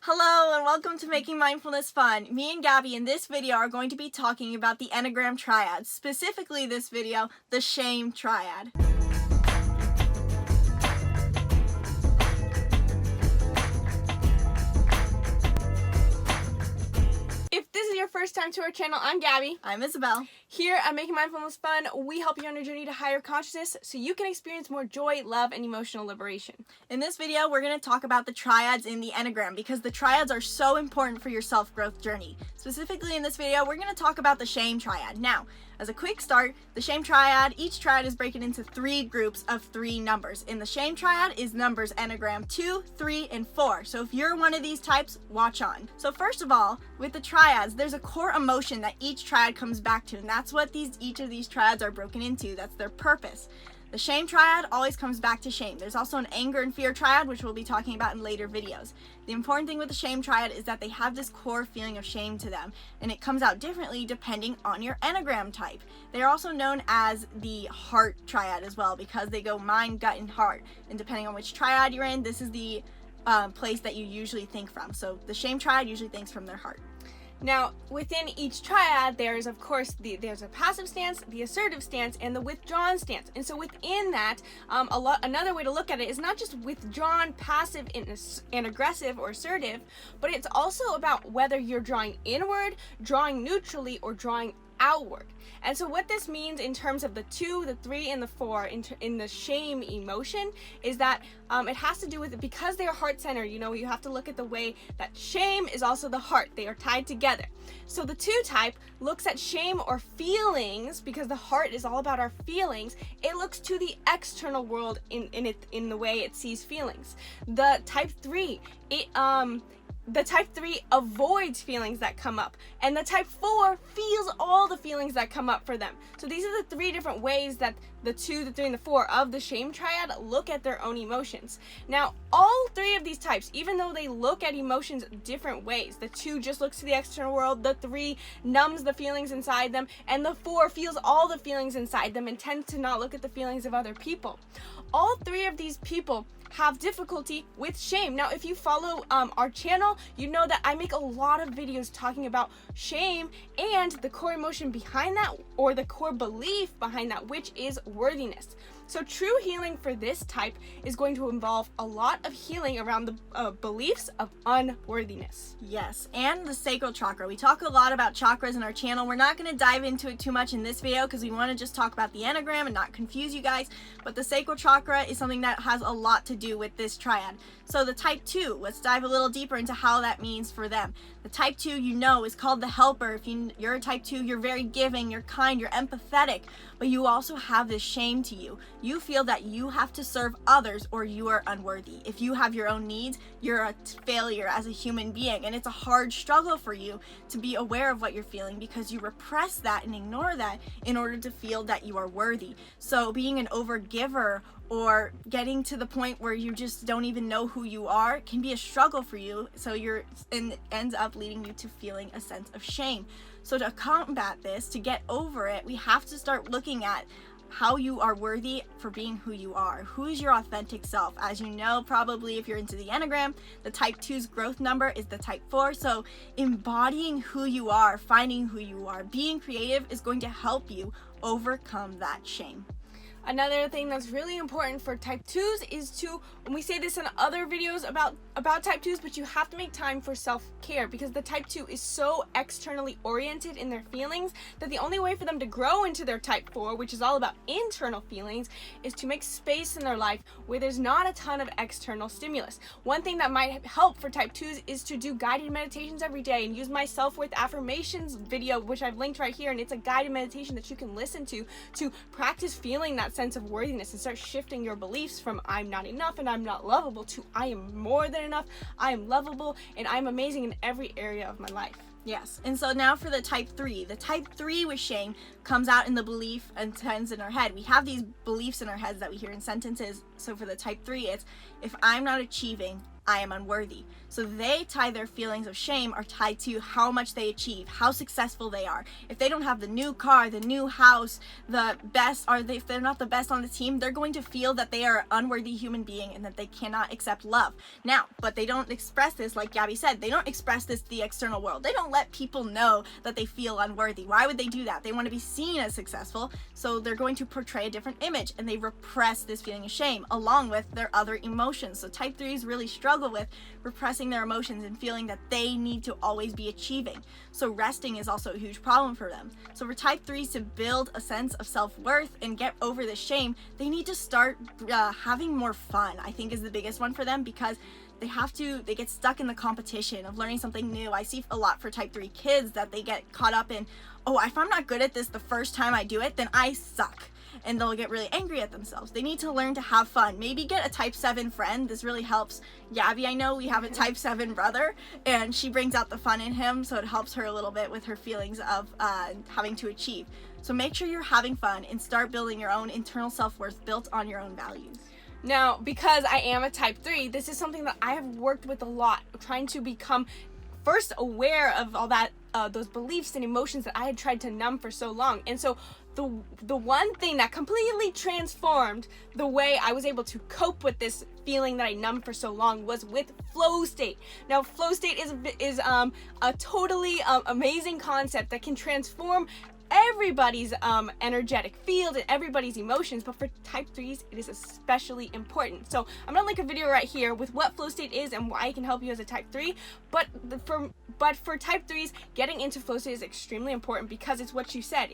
Hello and welcome to Making Mindfulness Fun. Me and Gabby in this video are going to be talking about the Enneagram triads, specifically this video, the SHAME triad. If this is your first time to our channel, I'm Gabby. I'm Isabelle. Here at Making Mindfulness Fun, we help you on your journey to higher consciousness so you can experience more joy, love, and emotional liberation. In this video, we're going to talk about the triads in the Enneagram because the triads are so important for your self-growth journey. Specifically in this video, we're going to talk about the SHAME triad. Now, as a quick start, the SHAME triad, each triad is broken into 3 groups of 3 numbers. In the SHAME triad is numbers Enneagram 2, 3, and 4. So if you're one of these types, watch on. So first of all, with the triads, there's a core emotion that each triad comes back to, and that's what each of these triads are broken into. That's their purpose. The SHAME triad always comes back to shame. There's also an anger and fear triad, which we'll be talking about in later videos. The important thing with the SHAME triad is that they have this core feeling of shame to them, and it comes out differently depending on your Enneagram type. They're also known as the heart triad as well because they go mind, gut, and heart. And depending on which triad you're in, this is the place that you usually think from. So the SHAME triad usually thinks from their heart. Now, within each triad, there's of course there's a passive stance, the assertive stance, and the withdrawn stance. And so within that, another way to look at it is not just withdrawn, passive, and aggressive or assertive, but it's also about whether you're drawing inward, drawing neutrally, or drawing outward. And so what this means in terms of the 2, the 3, and the 4 in the shame emotion is that it has to do with it because they are heart-centered. You know, you have to look at the way that shame is also the heart. They are tied together. So the 2 type looks at shame or feelings because the heart is all about our feelings. It looks to the external world in the way it sees feelings. The type 3, the type 3 avoids feelings that come up, and the type 4 feels all the feelings that come up for them. So these are the 3 different ways that the 2, the 3, and the 4 of the SHAME triad look at their own emotions. Now, all 3 of these types, even though they look at emotions different ways, the 2 just looks to the external world, the 3 numbs the feelings inside them, and the 4 feels all the feelings inside them and tends to not look at the feelings of other people. All 3 of these people have difficulty with shame. Now, if you follow our channel, you know that I make a lot of videos talking about shame and the core emotion behind that, or the core belief behind that, which is worthiness. So true healing for this type is going to involve a lot of healing around the beliefs of unworthiness. Yes, and the sacral chakra. We talk a lot about chakras in our channel. We're not going to dive into it too much in this video because we want to just talk about the Enneagram and not confuse you guys. But the sacral chakra is something that has a lot to do with this triad. So the type 2, let's dive a little deeper into how that means for them. The type 2, you know, is called the helper. If you're a type 2, you're very giving, you're kind, you're empathetic, but you also have this shame to you. You feel that you have to serve others or you are unworthy. If you have your own needs, you're a failure as a human being, and it's a hard struggle for you to be aware of what you're feeling because you repress that and ignore that in order to feel that you are worthy. So being an overgiver or getting to the point where you just don't even know who you are can be a struggle for you. So it ends up leading you to feeling a sense of shame. So to combat this, to get over it, we have to start looking at how you are worthy for being who you are. Who is your authentic self? As you know, probably if you're into the Enneagram, the type 2's growth number is the type 4. So embodying who you are, finding who you are, being creative is going to help you overcome that shame. Another thing that's really important for type 2s is to, and we say this in other videos about type 2s, but you have to make time for self-care because the type 2 is so externally oriented in their feelings that the only way for them to grow into their type 4, which is all about internal feelings, is to make space in their life where there's not a ton of external stimulus. One thing that might help for type 2s is to do guided meditations every day and use my self-worth affirmations video, which I've linked right here, and it's a guided meditation that you can listen to practice feeling that sense of worthiness and start shifting your beliefs from I'm not enough and I'm not lovable to I am more than enough, I am lovable, and I'm amazing in every area of my life. Yes, and so now for the type 3. The type 3 with shame comes out in the belief and sentence in our head. We have these beliefs in our heads that we hear in sentences. So for the type 3, it's if I'm not achieving, I am unworthy. So they tie their feelings of shame are tied to how much they achieve, how successful they are. If they don't have the new car, the new house, the best, or if they're not the best on the team, they're going to feel that they are an unworthy human being and that they cannot accept love. Now, but they don't express this, like Gabi said, they don't express this to the external world. They don't let people know that they feel unworthy. Why would they do that? They want to be seen as successful, so they're going to portray a different image, and they repress this feeling of shame along with their other emotions. So type 3s really struggle with repressing their emotions and feeling that they need to always be achieving. So resting is also a huge problem for them. So for type 3s to build a sense of self-worth and get over the shame, they need to start having more fun, I think is the biggest one for them, because they get stuck in the competition of learning something new. I see a lot for type 3 kids that they get caught up in, oh, if I'm not good at this the first time I do it, then I suck. And they'll get really angry at themselves. They need to learn to have fun. Maybe get a type 7 friend. This really helps. Gabi, I know we have a type 7 brother, and she brings out the fun in him, so it helps her a little bit with her feelings of having to achieve. So make sure you're having fun and start building your own internal self-worth built on your own values. Now, because I am a type 3, this is something that I have worked with a lot, trying to become first aware of all that, those beliefs and emotions that I had tried to numb for so long. And so the one thing that completely transformed the way I was able to cope with this feeling that I numbed for so long was with flow state. Now, flow state is a totally amazing concept that can transform everybody's energetic field and everybody's emotions, but for type 3s it is especially important. So I'm gonna link a video right here with what flow state is and why it can help you as a type 3, but for type 3s, getting into flow state is extremely important because it's what you said.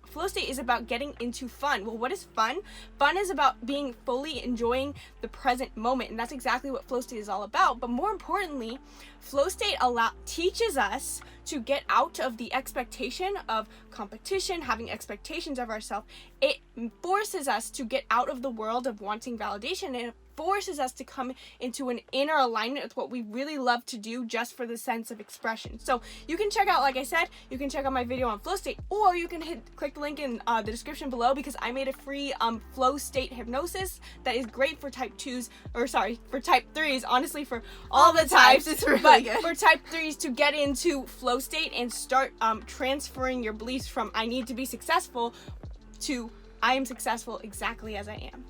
Flow state is about getting into fun. Well, what is fun? Fun is about being fully enjoying the present moment, and that's exactly what flow state is all about. But more importantly, flow state teaches us to get out of the expectation of competition, having expectations of ourselves. It forces us to get out of the world of wanting validation, and it forces us to come into an inner alignment with what we really love to do just for the sense of expression. So you can check out, like I said, you can check out my video on flow state, or you can click the link in the description below, because I made a free flow state hypnosis that is great for type 2s, or sorry, for type 3s, honestly, for all the types. It's really but good. For type 3s to get into flow state and start transferring your beliefs from I need to be successful to I am successful exactly as I am.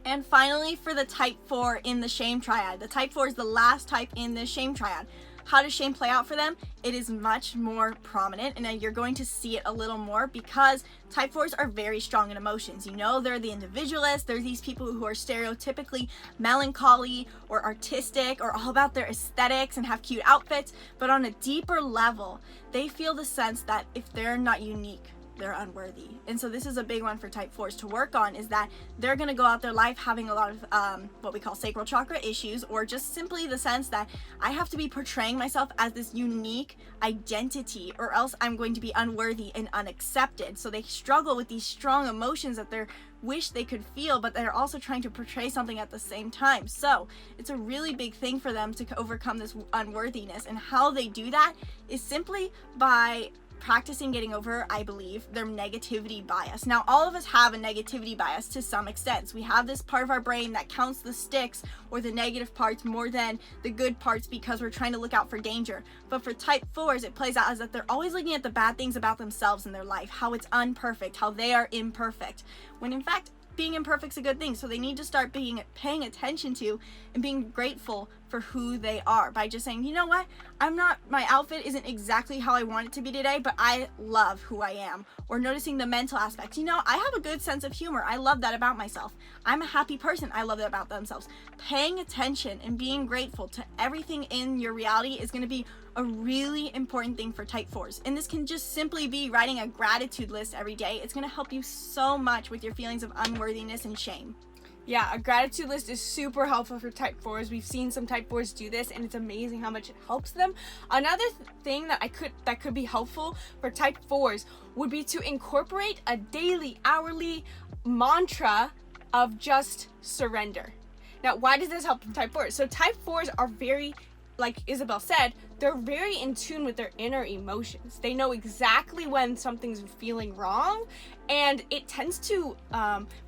And finally, for the type 4 in the shame triad. The type 4 is the last type in the shame triad. How does shame play out for them? It is much more prominent, and you're going to see it a little more because type 4s are very strong in emotions. You know, they're the individualist. They're these people who are stereotypically melancholy or artistic or all about their aesthetics and have cute outfits. But on a deeper level, they feel the sense that if they're not unique, they're unworthy. And so this is a big one for type 4s to work on, is that they're going to go out their life having a lot of what we call sacral chakra issues, or just simply the sense that I have to be portraying myself as this unique identity or else I'm going to be unworthy and unaccepted. So they struggle with these strong emotions that they wish they could feel, but they're also trying to portray something at the same time. So it's a really big thing for them to overcome this unworthiness, and how they do that is simply by practicing getting over, I believe, their negativity bias. Now, all of us have a negativity bias to some extent. We have this part of our brain that counts the sticks or the negative parts more than the good parts because we're trying to look out for danger. But for type 4s, it plays out as that they're always looking at the bad things about themselves in their life, how it's unperfect, how they are imperfect, when in fact, being imperfect is a good thing. So they need to start paying attention to and being grateful for who they are by just saying, you know what, my outfit isn't exactly how I want it to be today, but I love who I am. Or noticing the mental aspects. You know, I have a good sense of humor. I love that about myself. I'm a happy person. I love that about themselves. Paying attention and being grateful to everything in your reality is going to be a really important thing for type 4s. And this can just simply be writing a gratitude list every day. It's going to help you so much with your feelings of unworthiness and shame. Yeah, a gratitude list is super helpful for type 4s. We've seen some type 4s do this, and it's amazing how much it helps them. Another thing that could be helpful for type 4s would be to incorporate a daily, hourly mantra of just surrender. Now, why does this help type 4s? So type 4s are very, like Isabelle said, they're very in tune with their inner emotions. They know exactly when something's feeling wrong, And it tends to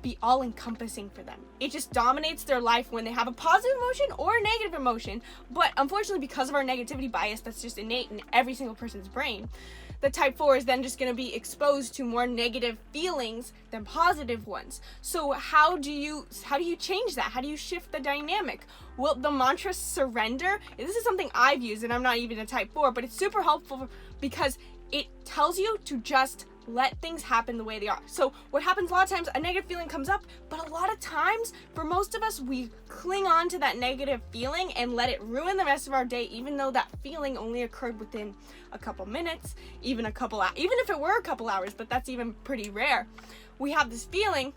be all-encompassing for them. It just dominates their life when they have a positive emotion or a negative emotion. But unfortunately, because of our negativity bias that's just innate in every single person's brain, the type 4 is then just going to be exposed to more negative feelings than positive ones. So how do you change that? How do you shift the dynamic? Well, the mantra surrender, this is something I've used, and I'm not even a type 4, but it's super helpful because it tells you to just let things happen the way they are. So what happens a lot of times, a negative feeling comes up, but a lot of times, for most of us, we cling on to that negative feeling and let it ruin the rest of our day, even though that feeling only occurred within a couple minutes, even if it were a couple hours, but that's even pretty rare. We have this feeling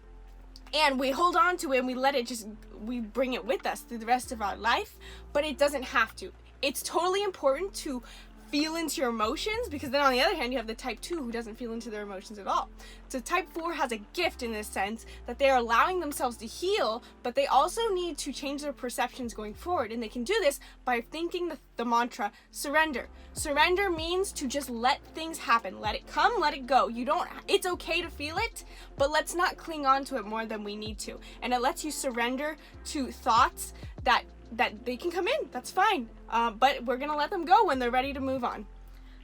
and we hold on to it and we bring it with us through the rest of our life, but it doesn't have to. It's totally important to feel into your emotions, because then on the other hand you have the type 2 who doesn't feel into their emotions at all. So type 4 has a gift in this sense that they are allowing themselves to heal, but they also need to change their perceptions going forward, and they can do this by thinking the mantra surrender. Surrender means to just let things happen. Let it come, let it go. It's okay to feel it, but let's not cling on to it more than we need to. And it lets you surrender to thoughts that they can come in, that's fine, but we're gonna let them go when they're ready to move on.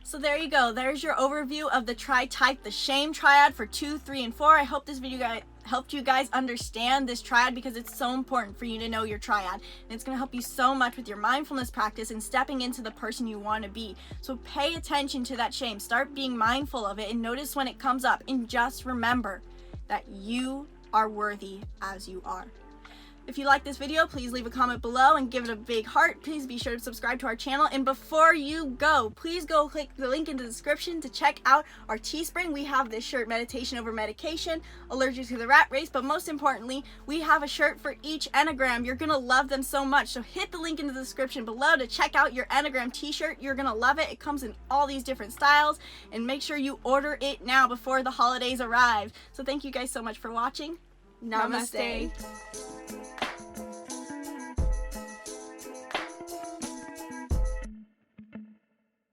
So there you go. There's your overview of the type, the shame triad for 2, 3, and 4. I hope this video helped you guys understand this triad, because it's so important for you to know your triad, and it's going to help you so much with your mindfulness practice and stepping into the person you want to be. So pay attention to that shame. Start being mindful of it and notice when it comes up, and just remember that you are worthy as you are. If you like this video, please leave a comment below and give it a big heart. Please be sure to subscribe to our channel. And before you go, please go click the link in the description to check out our Teespring. We have this shirt, Meditation Over Medication, Allergic to the Rat Race. But most importantly, we have a shirt for each Enneagram. You're going to love them so much. So hit the link in the description below to check out your Enneagram t-shirt. You're going to love it. It comes in all these different styles. And make sure you order it now before the holidays arrive. So thank you guys so much for watching. Namaste. Namaste.